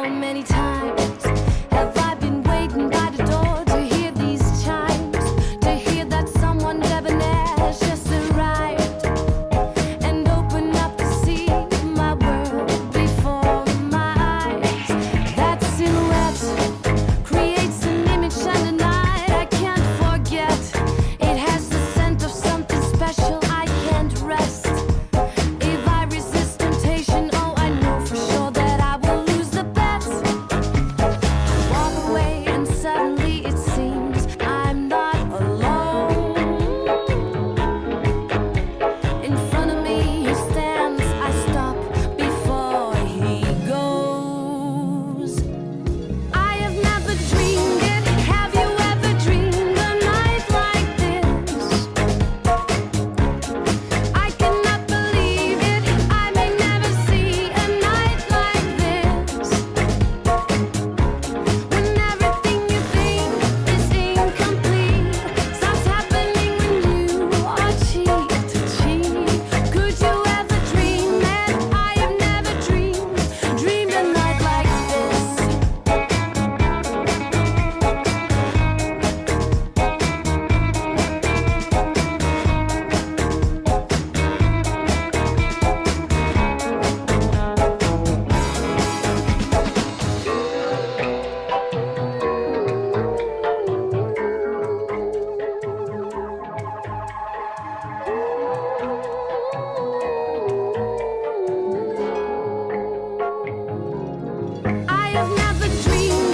many times have I been waiting by the door to hear these chimes, to hear that someone debonair has just arrived and open up to see my world before my eyes. That silhouette creates an image and a night I can't forget. It has the scent of something special. I can't rest. If I resist temptation, oh, I know for sure that I will lose the bet. Walk away and suddenly it seems I'm not alone. In front of me he stands, I stop before he goes. I have never dreamed it. Have you ever dreamed a night like this? I cannot believe it. I may never see a night like this. When everything you think is incomplete starts happening when you are cheek to cheek. Could you ever dream it? I have never dreamed a night like this. I have never dreamed